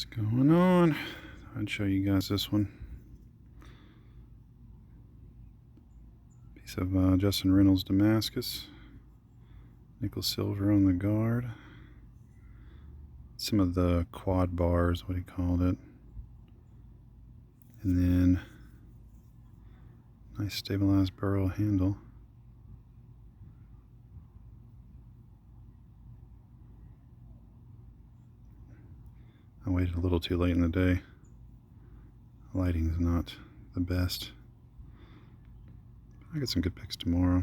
What's going on? I'd show you guys this one. Piece of Justin Reynolds Damascus. Nickel silver on the guard. Some of the quad bars, what he called it. And then nice stabilized burrow handle. I waited a little too late in the day. The lighting's not the best. I get some good pics tomorrow.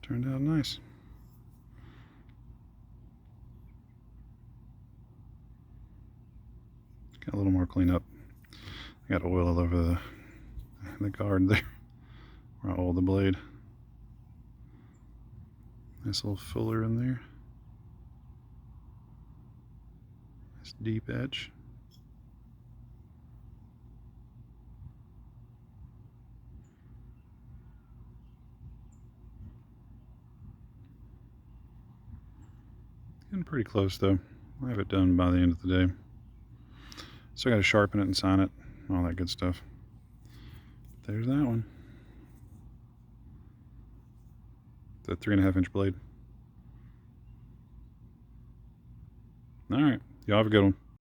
Turned out nice. Got a little more cleanup. I got oil all over the guard there where I oiled the blade. Nice little fuller in there. Nice deep edge. Getting pretty close though. I'll have it done by the end of the day. Still got to sharpen it and sign it, all that good stuff. But there's that one. The 3.5-inch blade. All right, y'all have a good one.